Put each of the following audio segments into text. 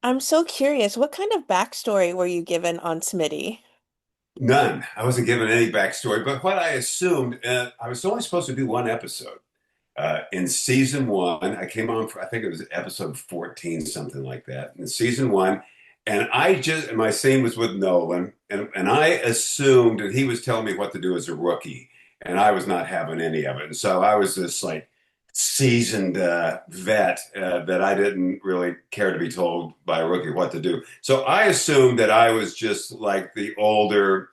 I'm so curious, what kind of backstory were you given on Smitty? None. I wasn't given any backstory, but what I assumed, I was only supposed to do one episode. In season one, I came on for, I think it was episode 14, something like that, in season one. And my scene was with Nolan, and I assumed that he was telling me what to do as a rookie, and I was not having any of it. And so I was this like seasoned vet that I didn't really care to be told by a rookie what to do. So I assumed that I was just like the older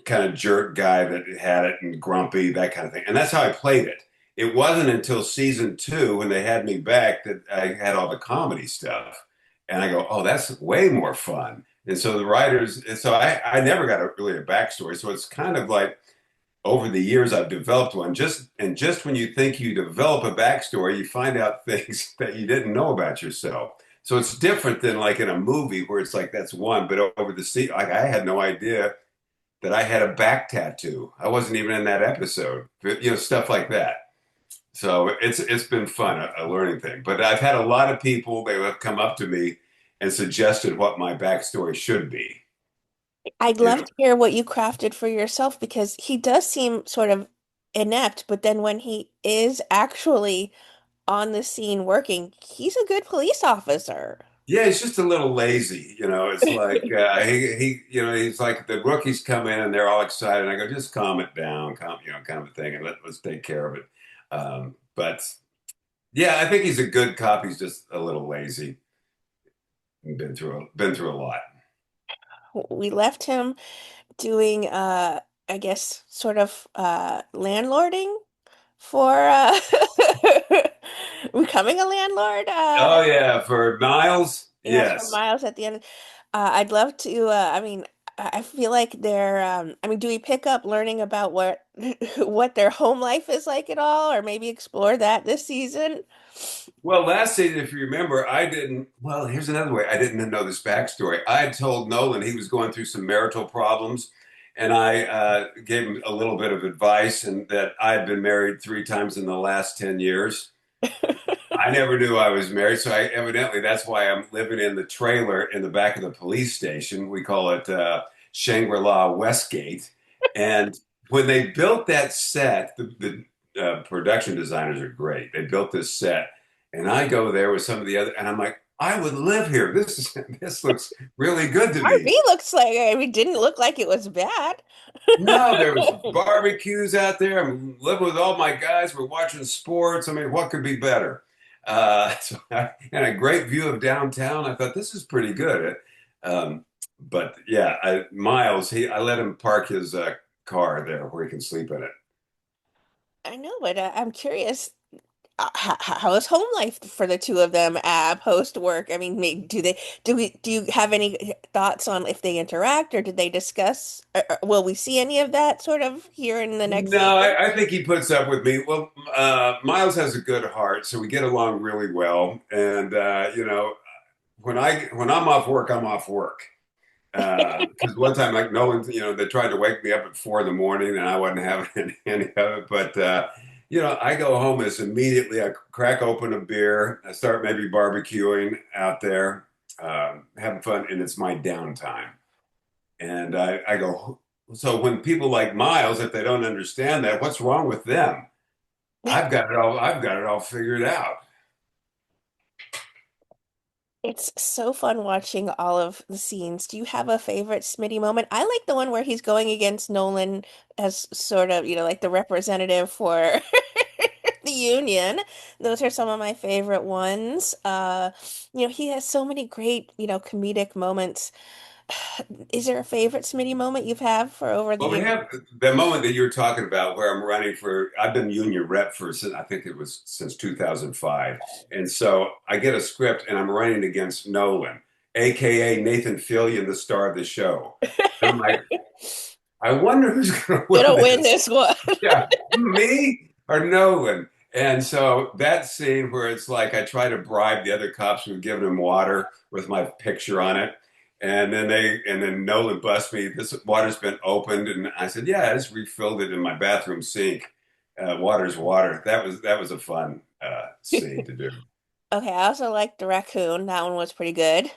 kind of jerk guy that had it and grumpy, that kind of thing. And that's how I played it. It wasn't until season two when they had me back that I had all the comedy stuff. And I go, oh, that's way more fun. And so the writers, and so I never got really a backstory. So it's kind of like over the years I've developed one. Just when you think you develop a backstory, you find out things that you didn't know about yourself. So it's different than like in a movie where it's like that's one, but over the sea, like I had no idea that I had a back tattoo. I wasn't even in that episode, but, stuff like that. So it's been fun, a learning thing. But I've had a lot of people they have come up to me and suggested what my backstory should be. I'd You love know, to hear what you crafted for yourself because he does seem sort of inept, but then when he is actually on the scene working, he's a good police officer. yeah, he's just a little lazy. It's like he's like the rookies come in and they're all excited. And I go, just calm it down, kind of a thing, and let's take care of it. But yeah, I think he's a good cop. He's just a little lazy and been through a lot. We left him doing I guess sort of landlording for becoming a landlord. Oh yeah, for Niles, Yes, for yes. Miles at the end. I'd love to. I mean, I feel like they're. I mean, do we pick up learning about what what their home life is like at all, or maybe explore that this season? Well, last season, if you remember, I didn't. Well, here's another way. I didn't know this backstory. I had told Nolan he was going through some marital problems, and I gave him a little bit of advice, and that I had been married 3 times in the last 10 years. I never knew I was married, so I evidently that's why I'm living in the trailer in the back of the police station. We call it Shangri-La Westgate. And when they built that set, the production designers are great. They built this set, and I go there with some of the other, and I'm like, I would live here. This looks really good to me. RV looks like. I mean, didn't look like it was bad. No, there was barbecues out there. I'm living with all my guys. We're watching sports. I mean, what could be better? And a great view of downtown. I thought this is pretty good. Um, but yeah, Miles, I let him park his car there where he can sleep in it. I know, but I'm curious. How is home life for the two of them post work? I mean, do you have any thoughts on if they interact or did they discuss? Will we see any of that sort of here in the next No, season? I think he puts up with me. Well, Miles has a good heart, so we get along really well. And when I'm off work, I'm off work. Because one time, like Nolan, they tried to wake me up at 4 in the morning, and I wasn't having any of it. But I go home as immediately I crack open a beer, I start maybe barbecuing out there, having fun, and it's my downtime. And I go, so when people like Miles, if they don't understand that, what's wrong with them? I've got it all. I've got it all figured out. It's so fun watching all of the scenes. Do you have a favorite Smitty moment? I like the one where he's going against Nolan as sort of, like the representative for the union. Those are some of my favorite ones. He has so many great, comedic moments. Is there a favorite Smitty moment you've had for over the Well, we years? have the moment that you're talking about where I'm running for, I've been union rep I think it was since 2005. And so I get a script and I'm running against Nolan, AKA Nathan Fillion, the star of the show. And I'm like, I wonder who's going to Gonna win win this. this one. Yeah, me or Nolan? And so that scene where it's like I try to bribe the other cops with giving him water with my picture on it. And then Nolan busts me. This water's been opened, and I said, "Yeah, I just refilled it in my bathroom sink. Water's water." That was a fun scene to do. Okay, I also like the raccoon. That one was pretty good.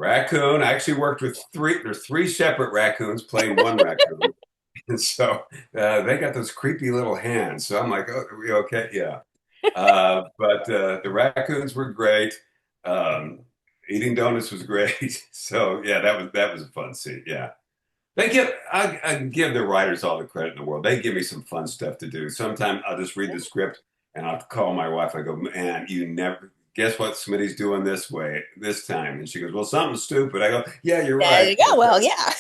Raccoon. I actually worked with three. There's three separate raccoons playing one raccoon, and so they got those creepy little hands. So I'm like, oh, are we okay? Yeah. But the raccoons were great. Um, Eating donuts was great. So yeah, that was a fun scene. Yeah. I give the writers all the credit in the world. They give me some fun stuff to do. Sometimes I'll just read the script and I'll call my wife. I go, man, you never guess what Smitty's doing this way this time. And she goes, well, something stupid. I go, yeah, you're There right. you go. Well, Yeah,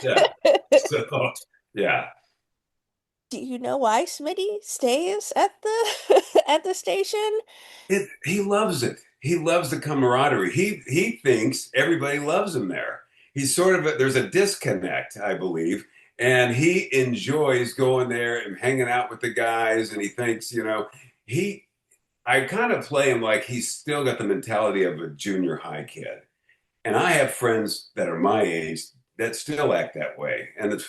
yeah. yeah. So yeah. Do you know why Smitty stays at the at the station? He loves it. He loves the camaraderie. He thinks everybody loves him there. He's sort of there's a disconnect, I believe, and he enjoys going there and hanging out with the guys. And he thinks, he. I kind of play him like he's still got the mentality of a junior high kid. And I have friends that are my age that still act that way. And it's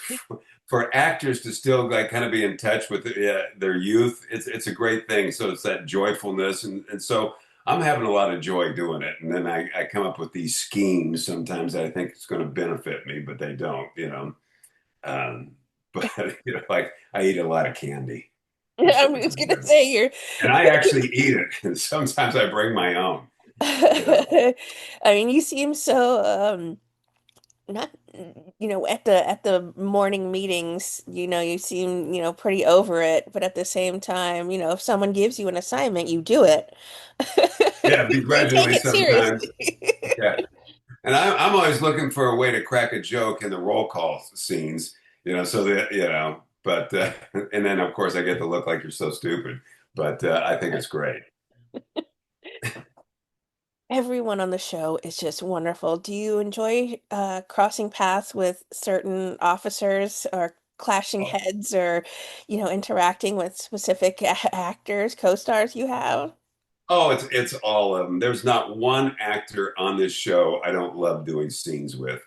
for actors to still like kind of be in touch with their youth. It's a great thing. So it's that joyfulness, and so I'm having a lot of joy doing it. And then I come up with these schemes sometimes that I think it's going to benefit me, but they don't. Um, but like I eat a lot of candy for I some was gonna reason, say you're and I actually eat it. And sometimes I bring my own. You know. I mean, you seem so not at the morning meetings, you seem, pretty over it, but at the same time, if someone gives you an assignment, you do it. Yeah, You take begrudgingly it sometimes. seriously. Yeah. And I'm always looking for a way to crack a joke in the roll call scenes, so that, but, and then of course I get to look like you're so stupid, but I think it's great. Everyone on the show is just wonderful. Do you enjoy crossing paths with certain officers or clashing heads or, interacting with specific actors, co-stars you have? Oh, it's all of them. There's not one actor on this show I don't love doing scenes with.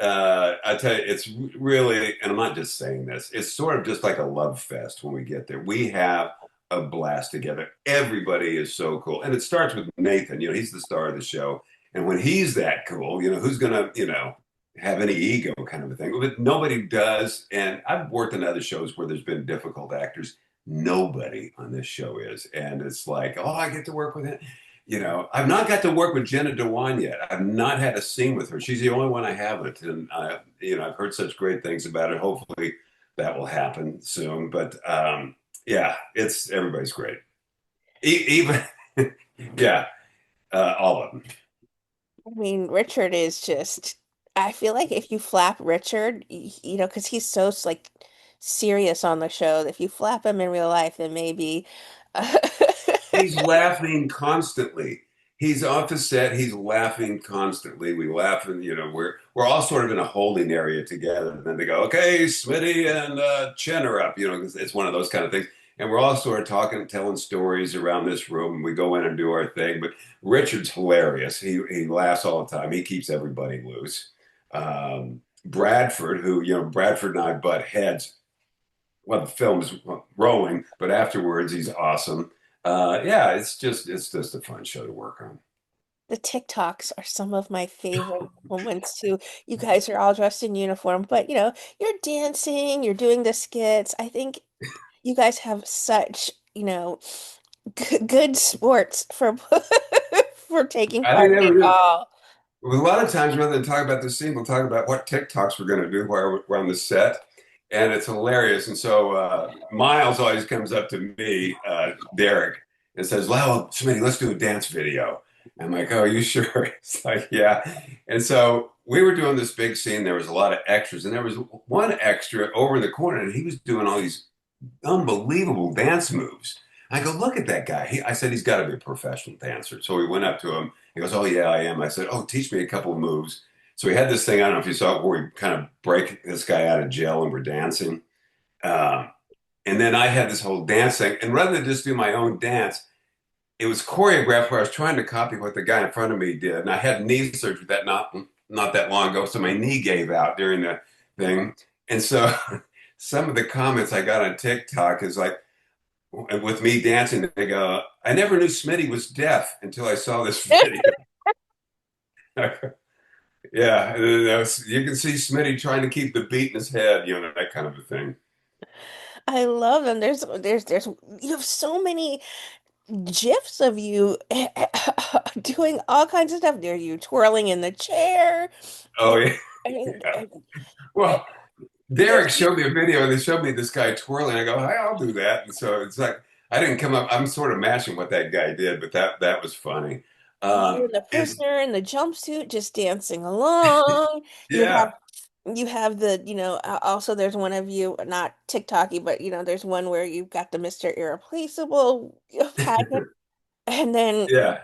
I tell you, it's really, and I'm not just saying this, it's sort of just like a love fest when we get there. We have a blast together. Everybody is so cool. And it starts with Nathan, he's the star of the show. And when he's that cool, who's gonna, have any ego kind of a thing. But nobody does. And I've worked on other shows where there's been difficult actors. Nobody on this show is. And it's like, oh, I get to work with it. I've not got to work with Jenna Dewan yet. I've not had a scene with her. She's the only one I haven't. And, I've heard such great things about it. Hopefully that will happen soon. But yeah, everybody's great. Even, yeah, all of them. I mean, Richard is just, I feel like if you flap Richard, because he's so like serious on the show, if you flap him in real life, then maybe. He's laughing constantly. He's off the set. He's laughing constantly. We laugh, and we're all sort of in a holding area together. And then they go, "Okay, Smitty and Chen are up." 'Cause it's one of those kind of things. And we're all sort of talking, telling stories around this room. We go in and do our thing. But Richard's hilarious. He laughs all the time. He keeps everybody loose. Bradford, who Bradford and I butt heads well, the film's rolling, but afterwards he's awesome. Yeah, it's just a fun show to work on. The TikToks are some of my favorite moments too. You guys are all dressed in uniform, but you're dancing, you're doing the skits. I think you guys have such, good sports for for taking I part think in they it do. all. A lot of times, rather than talk about the scene, we'll talk about what TikToks we're going to do while we're on the set, and it's hilarious. And so Miles always comes up to me, Derek, and says, "Well, Smitty, let's do a dance video." I'm like, "Oh, you sure?" It's like, "Yeah." And so we were doing this big scene. There was a lot of extras, and there was one extra over in the corner, and he was doing all these unbelievable dance moves. I go, look at that guy. I said, he's got to be a professional dancer. So we went up to him. He goes, oh, yeah, I am. I said, oh, teach me a couple of moves. So we had this thing, I don't know if you saw it, where we kind of break this guy out of jail and we're dancing. Um, and then I had this whole dance thing. And rather than just do my own dance, it was choreographed where I was trying to copy what the guy in front of me did. And I had knee surgery that not that long ago. So my knee gave out during the thing. And so some of the comments I got on TikTok is like, with me dancing, they go, I never knew Smitty was deaf until I saw this video. Yeah, and then you can see Smitty trying to keep the beat in his head, that kind of a thing. I love them. There's you have so many GIFs of you doing all kinds of stuff. There's you twirling in the chair. Oh And, yeah. and, Yeah. and Well, there's Derek showed me a video and they showed me this guy twirling. I go, hey, I'll do that. And so it's like I didn't come up. I'm sort of matching what that guy did, but that was funny. you and the It's prisoner in the jumpsuit just dancing along. You have yeah, you have the, also there's one of you, not TikToky, but there's one where you've got the Mr. Irreplaceable pageant. And then, yeah,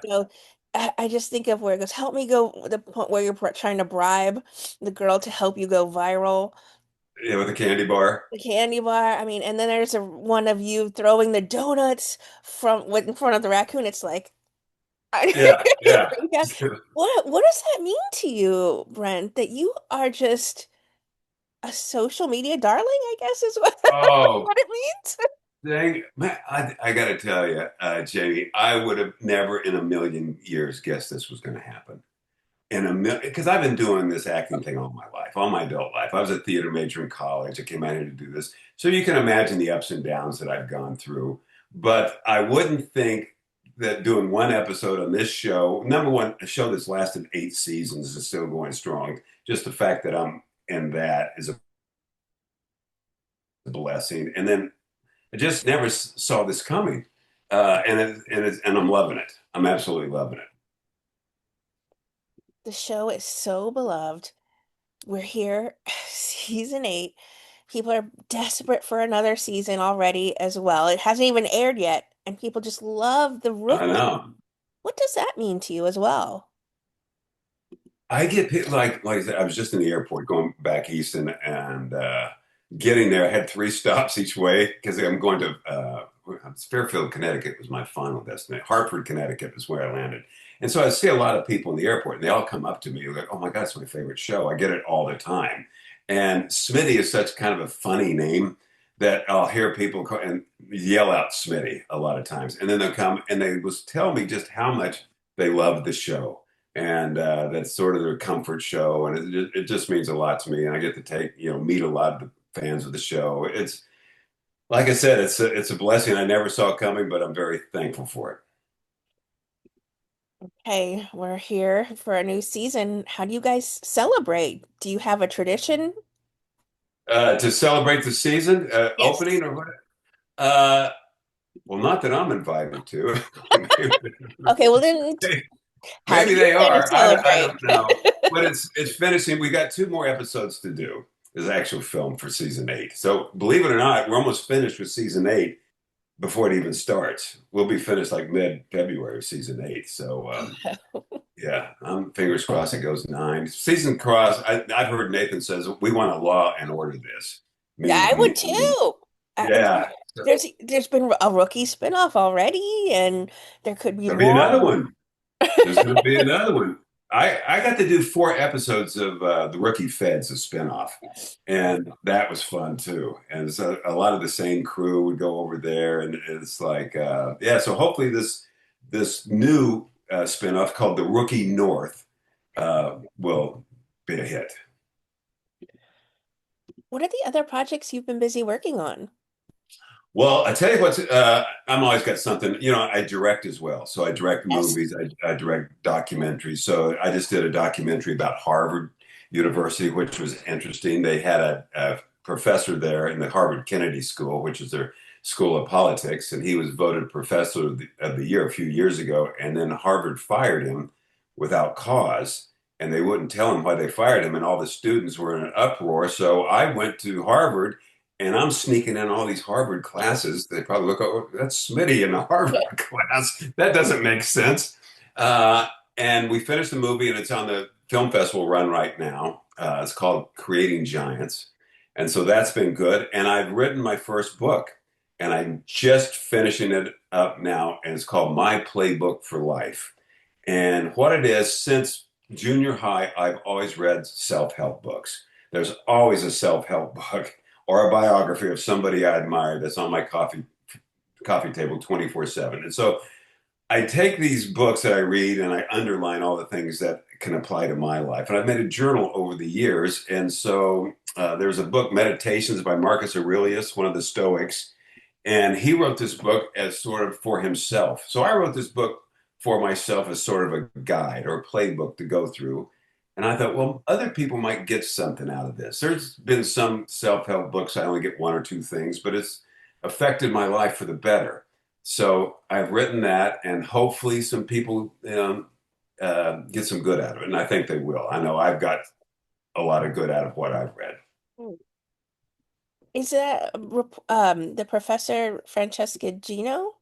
I just think of where it goes, help me go, the point where you're trying to bribe the girl to help you go viral. yeah, with a candy bar. The candy bar. I mean, and then there's one of you throwing the donuts in front of the raccoon. It's like, Yeah, yeah. yeah. What does that mean to you, Brent? That you are just a social media darling, I guess is what Oh, what it means. dang, man, I got to tell you, Jamie, I would have never in a million years guessed this was going to happen. In a million, because I've been doing this acting thing all my life, all my adult life. I was a theater major in college. I came out here to do this. So you can imagine the ups and downs that I've gone through. But I wouldn't think that doing one episode on this show, number one, a show that's lasted 8 seasons is still going strong. Just the fact that I'm in that is a blessing. And then I just never saw this coming, and I'm loving it. I'm absolutely loving it. The show is so beloved. We're here, season 8. People are desperate for another season already as well. It hasn't even aired yet, and people just love the I rookie. know. What does that mean to you as well? I get like I said, I was just in the airport going back east and getting there. I had 3 stops each way because I'm going to Fairfield, Connecticut was my final destination. Hartford, Connecticut was where I landed. And so I see a lot of people in the airport and they all come up to me like, oh my God, it's my favorite show. I get it all the time. And Smitty is such kind of a funny name that I'll hear people and yell out Smitty a lot of times. And then they'll come and they will tell me just how much they love the show and that's sort of their comfort show, and it just means a lot to me. And I get to meet a lot of the fans of the show. It's like I said, it's a blessing I never saw coming, but I'm very thankful for it. Hey, we're here for a new season. How do you guys celebrate? Do you have a tradition? To celebrate the season Yes. opening or what? Uh, well, not that I'm invited to. maybe, Okay, well then, how do maybe you they plan to are. I celebrate? don't know. But it's finishing. We got 2 more episodes to do. Is actual film for season 8. So believe it or not, we're almost finished with season 8 before it even starts. We'll be finished like mid-February of season 8. So yeah, I'm fingers crossed it goes 9. Season cross. I've heard Nathan says we want to law and order this, Yeah, meaning I would immediately. too. Yeah, There's been a rookie spinoff already, and there could be there'll be another more. one. There's going to be another one. I got to do 4 episodes of the Rookie Feds, a spinoff, and that was fun too. And so a lot of the same crew would go over there, and it's like yeah. So hopefully this new spinoff called the Rookie North will be a hit. What are the other projects you've been busy working on? Well, I tell you what, I'm always got something. I direct as well. So I direct Yes. movies, I direct documentaries. So I just did a documentary about Harvard University, which was interesting. They had a professor there in the Harvard Kennedy School, which is their school of politics, and he was voted professor of the year a few years ago. And then Harvard fired him without cause, and they wouldn't tell him why they fired him. And all the students were in an uproar. So I went to Harvard and I'm sneaking in all these Harvard classes. They probably look, oh, that's Smitty in a Harvard class. That doesn't make sense. Uh, and we finished the movie, and it's on the film festival run right now. It's called Creating Giants. And so that's been good. And I've written my first book, and I'm just finishing it up now. And it's called My Playbook for Life. And what it is, since junior high, I've always read self help books. There's always a self help book or a biography of somebody I admire that's on my coffee table 24/7. And so I take these books that I read and I underline all the things that can apply to my life. And I've made a journal over the years. And so there's a book, Meditations by Marcus Aurelius, one of the Stoics. And he wrote this book as sort of for himself. So I wrote this book for myself as sort of a guide or a playbook to go through. And I thought, well, other people might get something out of this. There's been some self-help books, I only get one or two things, but it's affected my life for the better. So I've written that, and hopefully some people get some good out of it. And I think they will. I know I've got a lot of good out of what I've read. Is that the Professor Francesca Gino?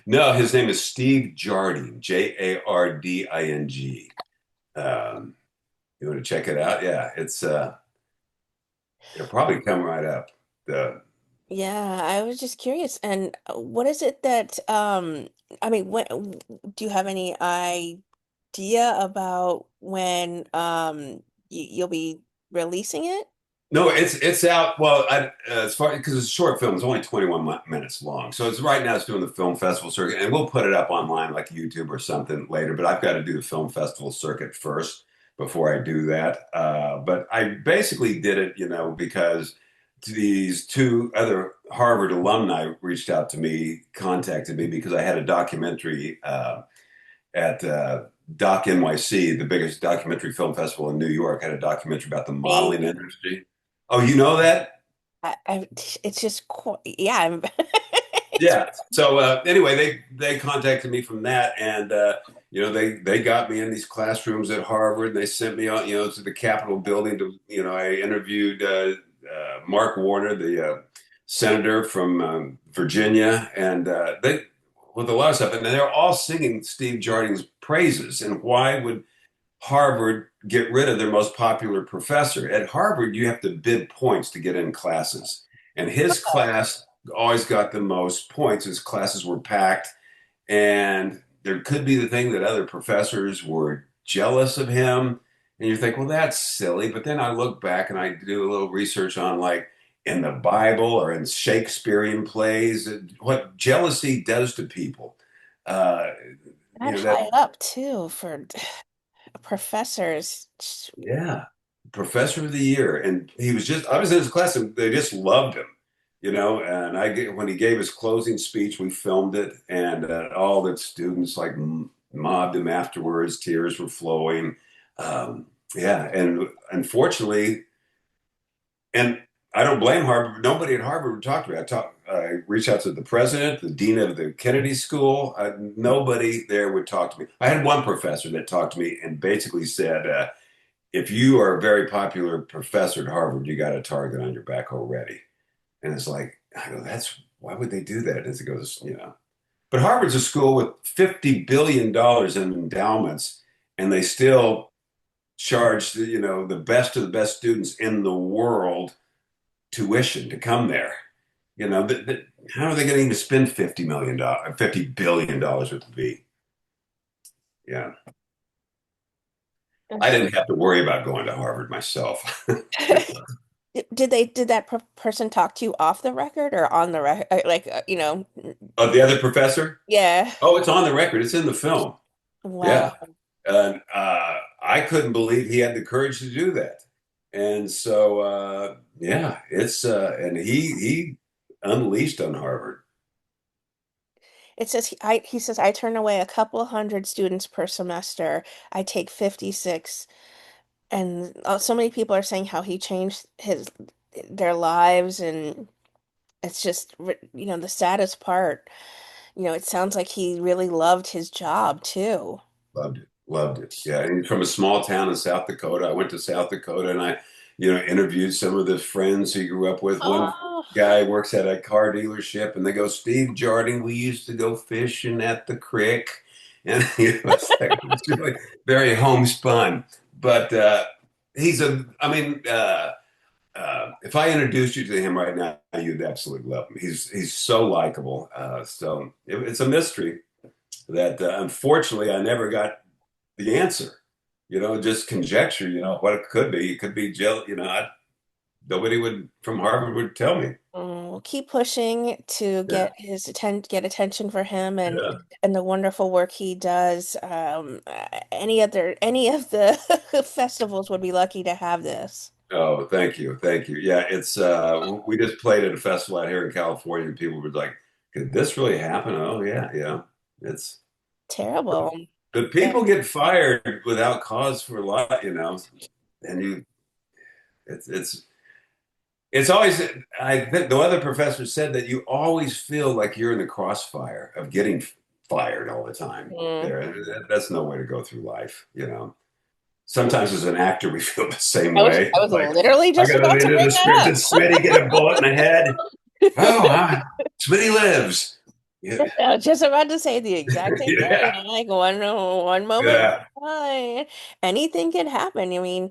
No, his name is Steve Jardine, Jarding. You want to check it out? Yeah, it'll probably come right up. The Yeah, I was just curious. And what is it that I mean, when do you have any idea about when you'll be releasing it? No, it's out. Well, as far because it's a short film, it's only 21 minutes long. So it's right now it's doing the film festival circuit, and we'll put it up online like YouTube or something later. But I've got to do the film festival circuit first before I do that. But I basically did it, because these two other Harvard alumni reached out to me, contacted me because I had a documentary at Doc NYC, the biggest documentary film festival in New York. I had a documentary about the modeling Amazing. industry. Oh, you know that? It's just yeah, I'm it's Yeah. So anyway, they contacted me from that, and they got me in these classrooms at Harvard. And they sent me out, to the Capitol building to, I interviewed Mark Warner, the senator from Virginia, and they with a lot of stuff, and they're all singing Steve Jarding's praises. And why would Harvard get rid of their most popular professor? At Harvard, you have to bid points to get in classes. And his class always got the most points. His classes were packed. And there could be the thing that other professors were jealous of him. And you think, well, that's silly. But then I look back and I do a little research on, like, in the Bible or in Shakespearean plays, what jealousy does to people. Uh, that that high up too for professors. Yeah, professor of the year, and I was in his class, and they just loved him, And when he gave his closing speech, we filmed it, and all the students like mobbed him afterwards. Tears were flowing. Yeah, and unfortunately, and I don't blame Harvard. Nobody at Harvard would talk to me. I reached out to the president, the dean of the Kennedy School. Nobody there would talk to me. I had one professor that talked to me and basically said, if you are a very popular professor at Harvard, you got a target on your back already. And it's like, I go, why would they do that? As it goes. But Harvard's a school with $50 billion in endowments, and they still charge the best of the best students in the world tuition to come there. How are they going to even spend $50 billion with the V? Yeah. I didn't have to worry about going to Harvard myself. Did that person talk to you off the record or on the record? Like, Oh, the other professor? yeah. Oh, it's on the record. It's in the film. Wow. Yeah. And I couldn't believe he had the courage to do that. And so, yeah, and he unleashed on Harvard. It says he says I turn away a couple hundred students per semester. I take 56, and so many people are saying how he changed their lives, and it's just the saddest part. It sounds like he really loved his job too. Loved it. Loved it. Yeah. And he's from a small town in South Dakota. I went to South Dakota and I, interviewed some of the friends he grew up with. One Oh, guy works at a car dealership and they go, Steve Jarding, we used to go fishing at the creek. And it's really very homespun. But I mean, if I introduced you to him right now, you'd absolutely love him. He's so likable. So it's a mystery that unfortunately I never got the answer. Just conjecture. What it could be. It could be jail. Nobody would from Harvard would tell me. We'll keep pushing to Yeah. get attention for him Yeah. and the wonderful work he does. Any of the festivals would be lucky to have this. Oh, thank you. Thank you. Yeah, it's we just played at a festival out here in California and people were like, could this really happen? Oh yeah, yeah. It's Terrible. the Yeah. people get fired without cause for a lot, and it's it's always I think the other professor said that you always feel like you're in the crossfire of getting fired all the time. Mm. That's no way to go through life. Sometimes as an actor, we feel the same way. I was Like, literally I just got to about the to end of bring the script, that did Smitty get a bullet in the head? Oh, Smitty lives. Yeah, up. I was just about to say the exact same thing. yeah, Like one moment, yeah, fine. Anything can happen. I mean,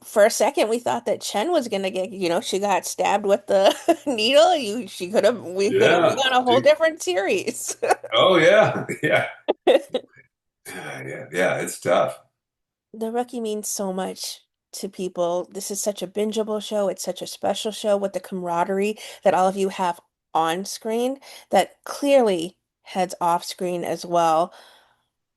for a second we thought that Chen was gonna get, she got stabbed with the needle. We could have been yeah. on a whole different series. Oh, yeah, yeah, yeah, yeah. It's tough. The Rookie means so much to people. This is such a bingeable show. It's such a special show with the camaraderie that all of you have on screen that clearly heads off screen as well.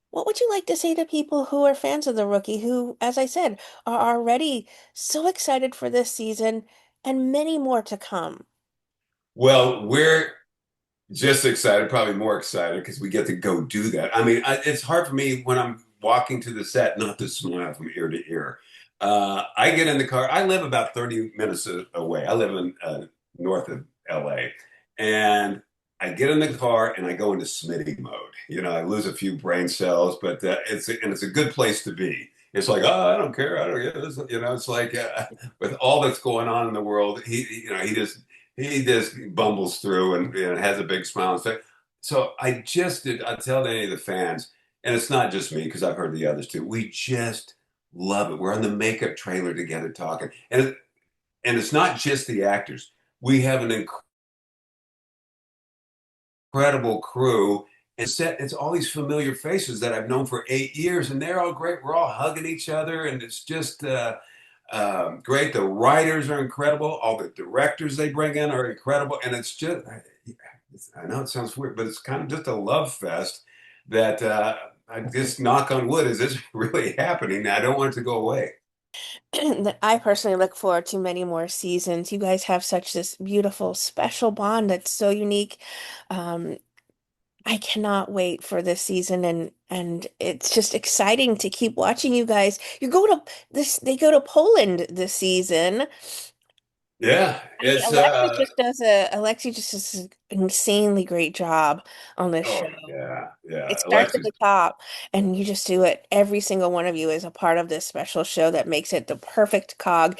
What would you like to say to people who are fans of The Rookie, who, as I said, are already so excited for this season and many more to come? Well, we're just excited, probably more excited because we get to go do that. I mean, it's hard for me when I'm walking to the set not to smile from ear to ear. I get in the car. I live about 30 minutes away. I live in north of LA. And I get in the car and I go into Smitty mode. I lose a few brain cells, but it's a good place to be. It's like, oh, I don't care. I don't get this. It's like with all that's going on in the world, he just bumbles through and has a big smile and stuff. So I tell any of the fans, and it's not just me because I've heard the others too. We just love it. We're on the makeup trailer together talking, and it's not just the actors. We have an incredible crew. It's all these familiar faces that I've known for 8 years, and they're all great. We're all hugging each other, and it's just great. The writers are incredible. All the directors they bring in are incredible, and I know it sounds weird, but it's kind of just a love fest that I just knock on wood. Is this really happening? I don't want it to go away. That I personally look forward to many more seasons. You guys have such this beautiful, special bond that's so unique. Um, I cannot wait for this season and it's just exciting to keep watching you guys. They go to Poland this season. Yeah, I mean, it's Alexi just does an insanely great job on this show. oh yeah, It yeah. starts at Alexis. the top and you just do it. Every single one of you is a part of this special show that makes it the perfect cog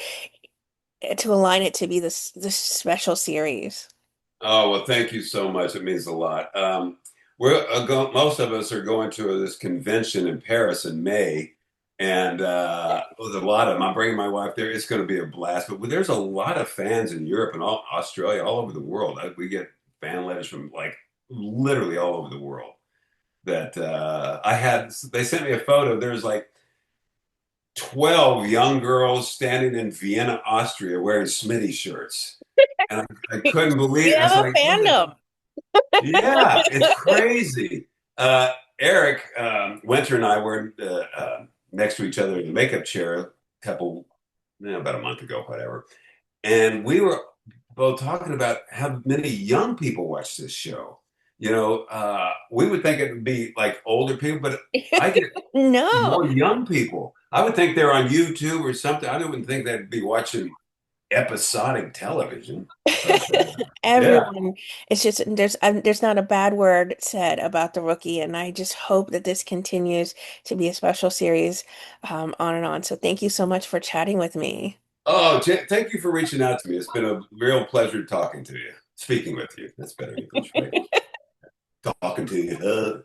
to align it to be this special series. Oh, well, thank you so much. It means a lot. Most of us are going to this convention in Paris in May, and there's a lot of them. I'm bringing my wife there. It's going to be a blast. But there's a lot of fans in Europe and Australia, all over the world. We get fan letters from like literally all over the world. That they sent me a photo. There's like 12 young girls standing in Vienna, Austria, wearing Smitty shirts. And I couldn't believe We it. I have was a like, what the fandom. yeah, it's crazy. Eric Winter and I were next to each other in the makeup chair about a month ago, whatever. And we were both talking about how many young people watch this show. We would think it would be like older people, but I get No. more young people. I would think they're on YouTube or something. I wouldn't think they'd be watching episodic television. But yeah. Everyone, it's just there's not a bad word said about The Rookie, and I just hope that this continues to be a special series, on and on. So thank you so much for chatting with me. Oh, thank you for reaching out to me. It's been a real pleasure talking to you, speaking with you. That's better English, right? Talking to you.